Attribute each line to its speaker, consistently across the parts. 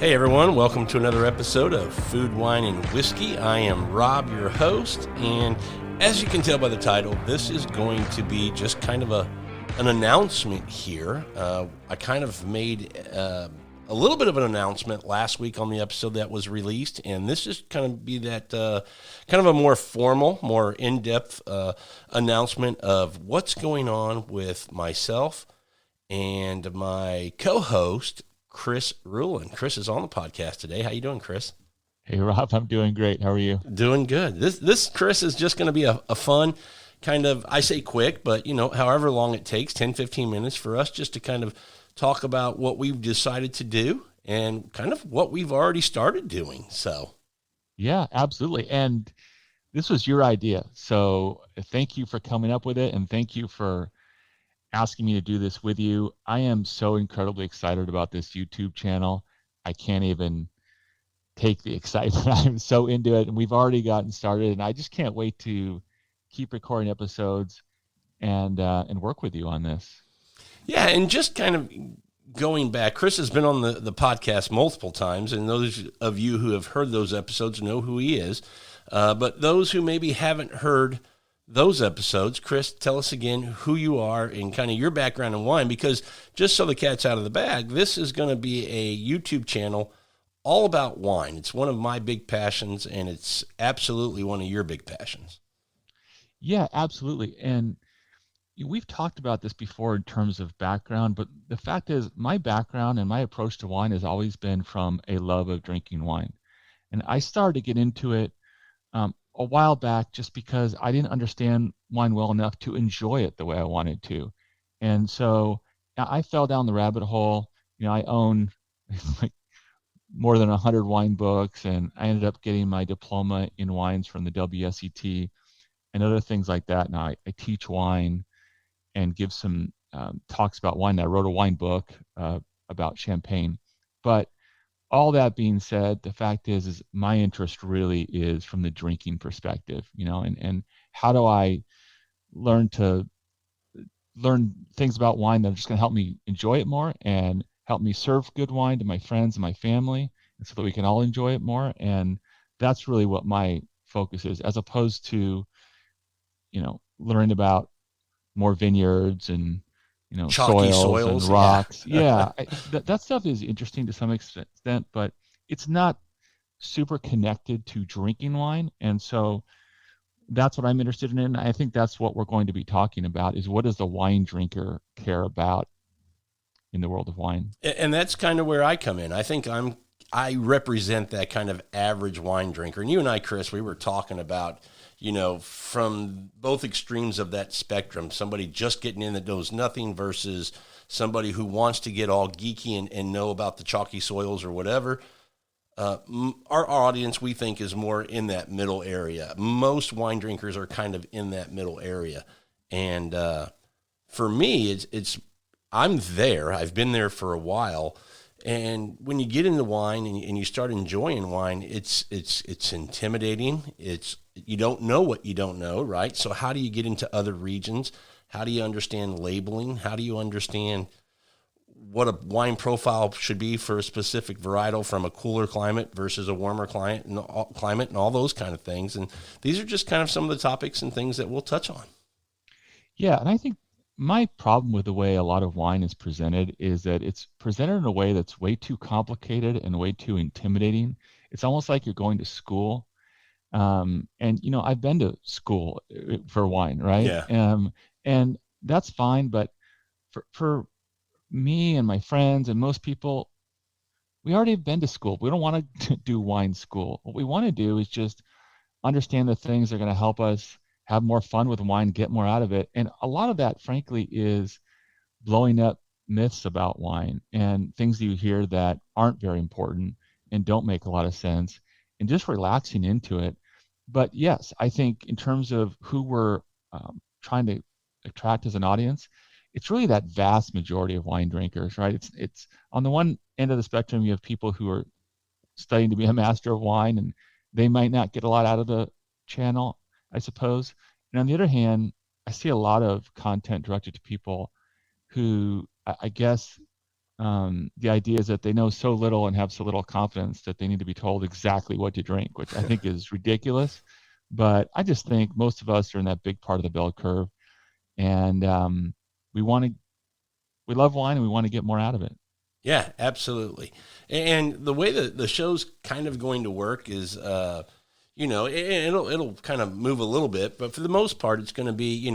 Speaker 1: Hey everyone, welcome to another episode of Food, Wine, and Whiskey. I am Rob, your host, and as you can tell by the title, this is going to be just kind of an announcement here. I kind of made a little bit of an announcement last week on the episode that was released, and this is kind of be that kind of a more formal, more in-depth announcement of what's going on with myself and my co-host, Chris Rulin. Chris is on the podcast today. How you doing, Chris?
Speaker 2: Hey, Rob, I'm doing great. How are you?
Speaker 1: Doing good. This Chris, is just going to be a fun kind of, I say quick, but, however long it takes, 10, 15 minutes for us just to kind of talk about what we've decided to do and kind of what we've already started doing. So,
Speaker 2: Yeah, absolutely. And this was your idea. So thank you for coming up with it. And thank you for asking me to do this with you. I am so incredibly excited about this YouTube channel. I can't even take the excitement. I'm so into it, and we've already gotten started, and I just can't wait to keep recording episodes and work with you on this.
Speaker 1: yeah, and just kind of going back, Chris has been on the podcast multiple times, and those of you who have heard those episodes know who he is. But those who maybe haven't heard those episodes, Chris, tell us again who you are and kind of your background in wine, because just so the cat's out of the bag, this is going to be a YouTube channel all about wine. It's one of my big passions, and it's absolutely one of your big passions.
Speaker 2: Yeah, absolutely. And we've talked about this before in terms of background, but the fact is my background and my approach to wine has always been from a love of drinking wine. And I started to get into it a while back just because I didn't understand wine well enough to enjoy it the way I wanted to. And so I fell down the rabbit hole. I own like more than 100 wine books, and I ended up getting my diploma in wines from the WSET and other things like that. Now I teach wine and give some talks about wine. I wrote a wine book about champagne. But all that being said, the fact is my interest really is from the drinking perspective, and how do I learn things about wine that are just going to help me enjoy it more and help me serve good wine to my friends and my family, and so that we can all enjoy it more. And that's really what my focus is, as opposed to, learning about more vineyards and
Speaker 1: Chalky
Speaker 2: soils and
Speaker 1: soils, yeah.
Speaker 2: rocks. Yeah, that stuff is interesting to some extent, but it's not super connected to drinking wine. And so that's what I'm interested in. And I think that's what we're going to be talking about, is what does the wine drinker care about in the world of wine?
Speaker 1: And that's kind of where I come in. I think I represent that kind of average wine drinker. And you and I, Chris, we were talking about, from both extremes of that spectrum, somebody just getting in that knows nothing versus somebody who wants to get all geeky and know about the chalky soils or whatever. Our audience, we think, is more in that middle area. Most wine drinkers are kind of in that middle area. And for me, it's I'm there. I've been there for a while. And when you get into wine and you start enjoying wine, it's intimidating. You don't know what you don't know, right? So how do you get into other regions? How do you understand labeling? How do you understand what a wine profile should be for a specific varietal from a cooler climate versus a warmer climate and all those kind of things? And these are just kind of some of the topics and things that we'll touch on.
Speaker 2: Yeah, and I think my problem with the way a lot of wine is presented is that it's presented in a way that's way too complicated and way too intimidating. It's almost like you're going to school. And, I've been to school for wine, right?
Speaker 1: Yeah.
Speaker 2: And that's fine. But for me and my friends and most people, we already have been to school. We don't want to do wine school. What we want to do is just understand the things that are going to help us have more fun with wine, get more out of it. And a lot of that, frankly, is blowing up myths about wine and things that you hear that aren't very important and don't make a lot of sense, and just relaxing into it. But yes, I think in terms of who we're trying to attract as an audience, it's really that vast majority of wine drinkers, right? It's on the one end of the spectrum, you have people who are studying to be a master of wine, and they might not get a lot out of the channel, I suppose. And on the other hand, I see a lot of content directed to people who I guess the idea is that they know so little and have so little confidence that they need to be told exactly what to drink, which I think is ridiculous. But I just think most of us are in that big part of the bell curve, and we want to, we love wine and we want to get more out of it.
Speaker 1: Yeah, absolutely. And the way that the show's kind of going to work is, it'll kind of move a little bit, but for the most part, it's going to be,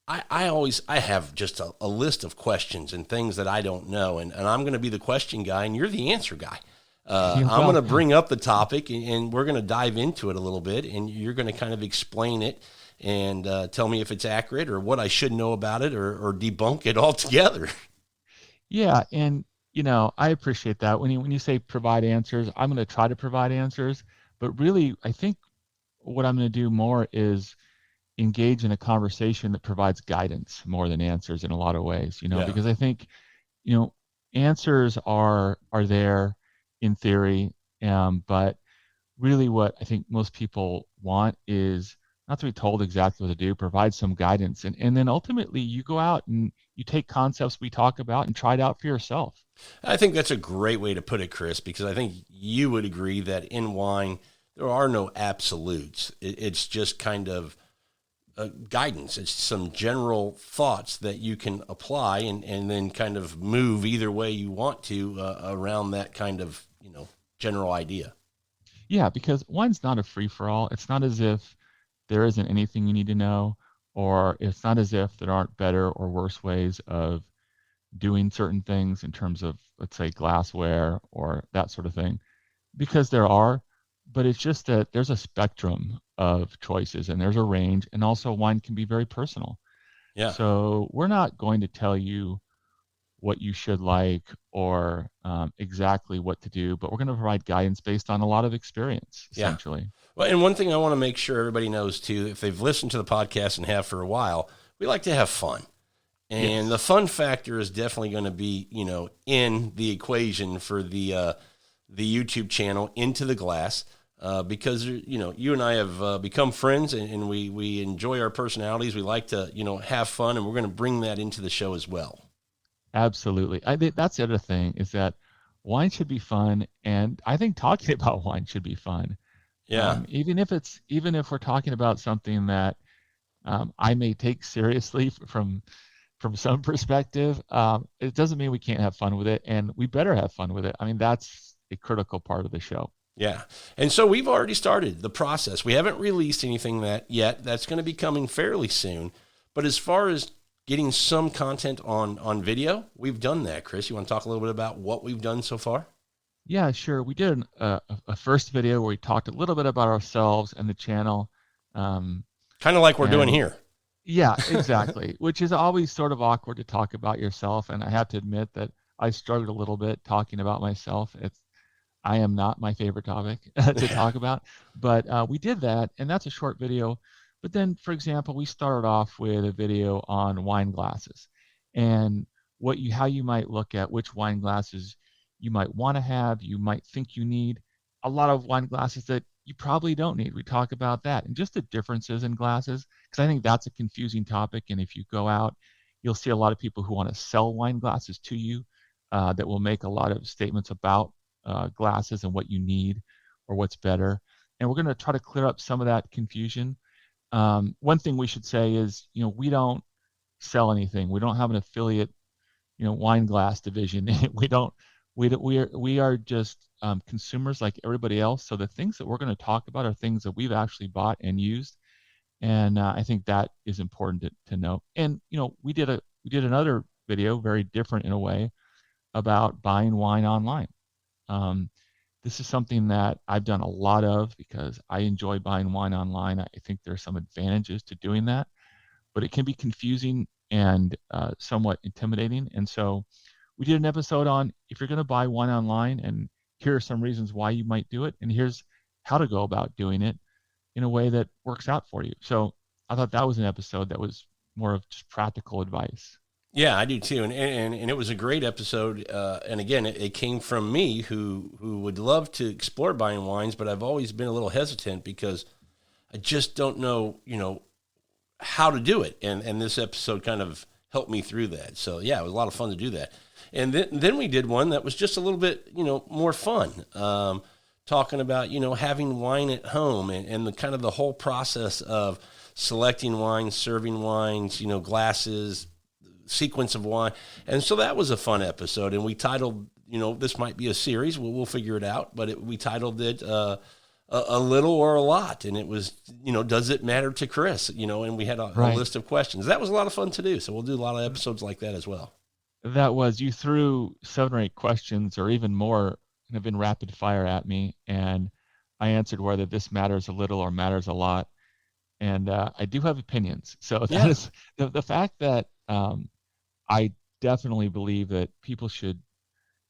Speaker 1: I have just a list of questions and things that I don't know, and I'm going to be the question guy, and you're the answer guy. I'm going to bring up the topic, and we're going to dive into it a little bit, and you're going to kind of explain it and tell me if it's accurate or what I should know about it, or debunk it altogether.
Speaker 2: Yeah, and I appreciate that. When you say provide answers, I'm going to try to provide answers, but really, I think what I'm going to do more is engage in a conversation that provides guidance more than answers in a lot of ways,
Speaker 1: Yeah.
Speaker 2: because I think, answers are there in theory, but really what I think most people want is not to be told exactly what to do, provide some guidance. And then ultimately you go out and you take concepts we talk about and try it out for yourself.
Speaker 1: I think that's a great way to put it, Chris, because I think you would agree that in wine, there are no absolutes. It's just kind of guidance. It's some general thoughts that you can apply and then kind of move either way you want to around that kind of, general idea.
Speaker 2: Yeah, because wine's not a free-for-all. It's not as if there isn't anything you need to know, or it's not as if there aren't better or worse ways of doing certain things in terms of, let's say, glassware or that sort of thing, because there are, but it's just that there's a spectrum of choices and there's a range, and also wine can be very personal.
Speaker 1: Yeah.
Speaker 2: So we're not going to tell you what you should like or exactly what to do, but we're going to provide guidance based on a lot of experience, essentially.
Speaker 1: Yeah. Well, and one thing I want to make sure everybody knows too, if they've listened to the podcast and have for a while, we like to have fun. And the fun factor is definitely going to be, in the equation for the YouTube channel, Into the Glass, because, you and I have become friends, and we enjoy our personalities. We like to, have fun, and we're going to bring that into the show as well.
Speaker 2: Absolutely. I think that's the other thing, is that wine should be fun, and I think talking about wine should be fun.
Speaker 1: Yeah.
Speaker 2: Even if we're talking about something that I may take seriously from some perspective, it doesn't mean we can't have fun with it, and we better have fun with it. I mean, that's a critical part of the show.
Speaker 1: Yeah. And so we've already started the process. We haven't released anything yet. That's going to be coming fairly soon. But as far as getting some content on video, we've done that. Chris, you want to talk a little bit about what we've done so far?
Speaker 2: Yeah, sure. We did a first video where we talked a little bit about ourselves and the channel.
Speaker 1: Kind of like we're doing here.
Speaker 2: Yeah, exactly. Which is always sort of awkward to talk about yourself. And I have to admit that I struggled a little bit talking about myself. I am not my favorite topic to talk about, but we did that, and that's a short video. But then, for example, we started off with a video on wine glasses and how you might look at which wine glasses you might want to have, you might think you need. A lot of wine glasses that you probably don't need. We talk about that and just the differences in glasses, because I think that's a confusing topic. And if you go out, you'll see a lot of people who want to sell wine glasses to you that will make a lot of statements about glasses and what you need or what's better. And we're going to try to clear up some of that confusion. One thing we should say is, we don't sell anything. We don't have an affiliate, wine glass division. We are just consumers like everybody else. So the things that we're going to talk about are things that we've actually bought and used. And I think that is important to know. And, we did another video, very different in a way, about buying wine online. This is something that I've done a lot of because I enjoy buying wine online. I think there's some advantages to doing that, but it can be confusing and somewhat intimidating. And so we did an episode on if you're going to buy wine online, and here are some reasons why you might do it, and here's how to go about doing it in a way that works out for you. So I thought that was an episode that was more of just practical advice.
Speaker 1: Yeah, I do too, and it was a great episode. And again, it came from me who would love to explore buying wines, but I've always been a little hesitant because I just don't know, how to do it. And this episode kind of helped me through that. So yeah, it was a lot of fun to do that. And then we did one that was just a little bit, more fun. Talking about, having wine at home and the kind of the whole process of selecting wines, serving wines, glasses, sequence of wine. And so that was a fun episode. And we titled, this might be a series. We'll figure it out. But we titled it a little or a lot. And it was, does it matter to Chris? And we had a list of questions. That was a lot of fun to do. So we'll do a lot of episodes like that as well.
Speaker 2: You threw 7 or 8 questions or even more kind of in rapid fire at me. And I answered whether this matters a little or matters a lot. And I do have opinions. So that is the fact that I definitely believe that people should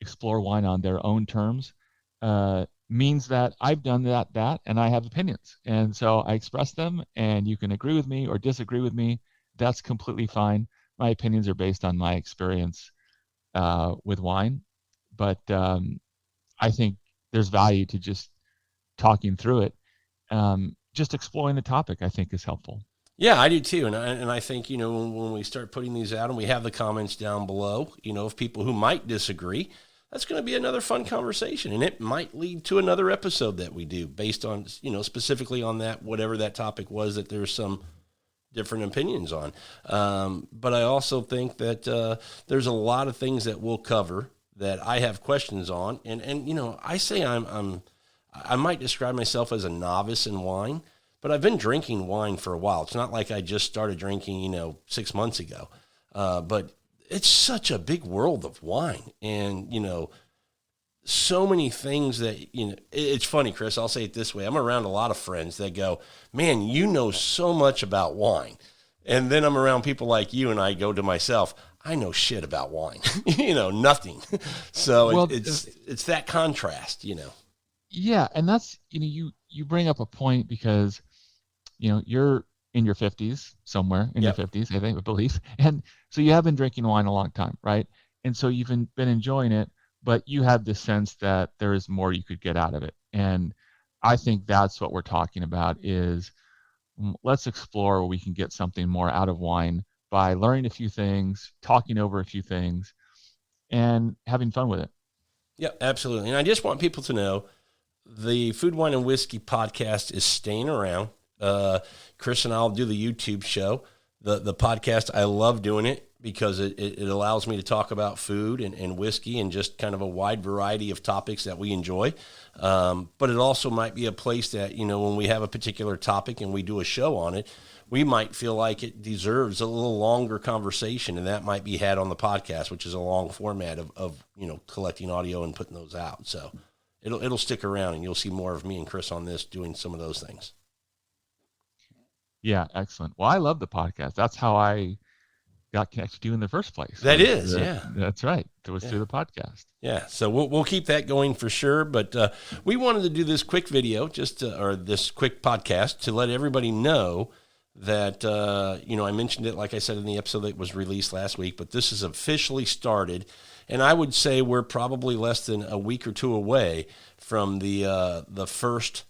Speaker 2: explore wine on their own terms means that I've done that and I have opinions. And so I express them, and you can agree with me or disagree with me. That's completely fine. My opinions are based on my experience with wine. But I think there's value to just talking through it. Just exploring the topic, I think, is helpful.
Speaker 1: Yeah, I do too. And I think, when we start putting these out and we have the comments down below, of people who might disagree, that's going to be another fun conversation. And it might lead to another episode that we do based on, specifically on that, whatever that topic was that there's some different opinions on. But I also think that there's a lot of things that we'll cover that I have questions on. And I say I might describe myself as a novice in wine, but I've been drinking wine for a while. It's not like I just started drinking, 6 months ago. But it's such a big world of wine and, so many things that, it's funny, Chris, I'll say it this way. I'm around a lot of friends that go, man, you know so much about wine. And then I'm around people like you and I go to myself, I know shit about wine, nothing. So it's that contrast,
Speaker 2: Yeah, and that's you bring up a point because you're in your 50s somewhere in your 50s, I believe, and so you have been drinking wine a long time, right? And so you've been enjoying it, but you have this sense that there is more you could get out of it, and I think that's what we're talking about is let's explore where we can get something more out of wine by learning a few things, talking over a few things, and having fun with it.
Speaker 1: Yeah, absolutely. And I just want people to know the Food, Wine, and Whiskey podcast is staying around. Chris and I'll do the YouTube show. The podcast, I love doing it because it allows me to talk about food and whiskey and just kind of a wide variety of topics that we enjoy. But it also might be a place that, when we have a particular topic and we do a show on it, we might feel like it deserves a little longer conversation, and that might be had on the podcast, which is a long format of collecting audio and putting those out. So it'll stick around, and you'll see more of me and Chris on this doing some of those things.
Speaker 2: Yeah, excellent. Well, I love the podcast. That's how I got connected to you in the first place. That's right. It was through the podcast.
Speaker 1: Yeah, so we'll keep that going for sure. But we wanted to do this quick video, or this quick podcast, to let everybody know that, I mentioned it, like I said, in the episode that was released last week, but this is officially started. And I would say we're probably less than a week or two away from the first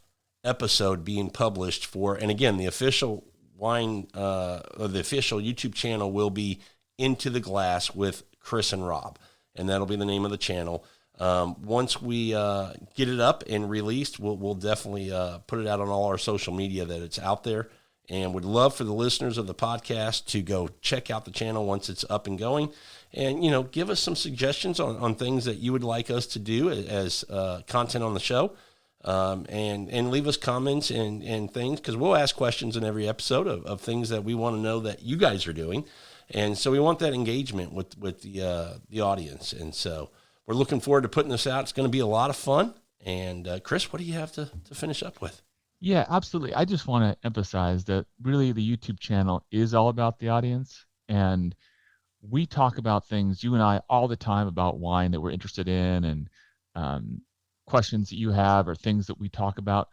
Speaker 1: episode being published for, and again, the official wine, or the official YouTube channel will be Into the Glass with Chris and Rob. And that'll be the name of the channel. Once we get it up and released, we'll definitely put it out on all our social media that it's out there. And would love for the listeners of the podcast to go check out the channel once it's up and going. And, give us some suggestions on things that you would like us to do as content on the show. And leave us comments and things, because we'll ask questions in every episode of things that we want to know that you guys are doing. And so we want that engagement with the audience. And so we're looking forward to putting this out. It's going to be a lot of fun. And Chris, what do you have to finish up with?
Speaker 2: Yeah, absolutely. I just want to emphasize that really the YouTube channel is all about the audience. And we talk about things, you and I, all the time about wine that we're interested in, and questions that you have or things that we talk about.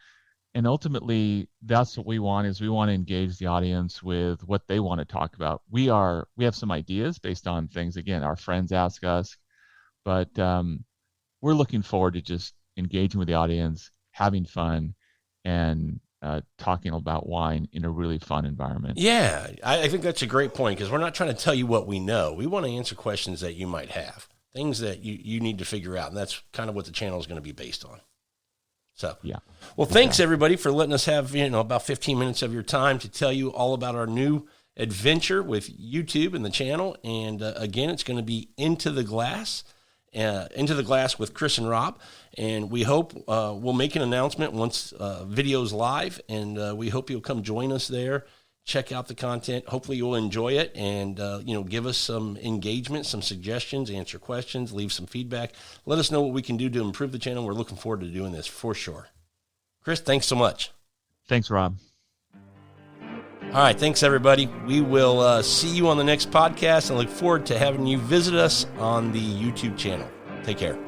Speaker 2: And ultimately, that's what we want, is we want to engage the audience with what they want to talk about. We have some ideas based on things, again, our friends ask us, but we're looking forward to just engaging with the audience, having fun, and talking about wine in a really fun environment.
Speaker 1: Yeah, I think that's a great point, because we're not trying to tell you what we know. We want to answer questions that you might have. things that you need to figure out. And that's kind of what the channel is going to be based on. So,
Speaker 2: yeah.
Speaker 1: Well, thanks everybody for letting us have, about 15 minutes of your time to tell you all about our new adventure with YouTube and the channel. And again, it's going to be Into the Glass with Chris and Rob. And we hope we'll make an announcement once video's live, and we hope you'll come join us there. Check out the content. Hopefully you'll enjoy it, and give us some engagement, some suggestions, answer questions, leave some feedback. Let us know what we can do to improve the channel. We're looking forward to doing this for sure. Chris, thanks so much.
Speaker 2: Thanks, Rob.
Speaker 1: All right, thanks everybody. We will see you on the next podcast, and look forward to having you visit us on the YouTube channel. Take care.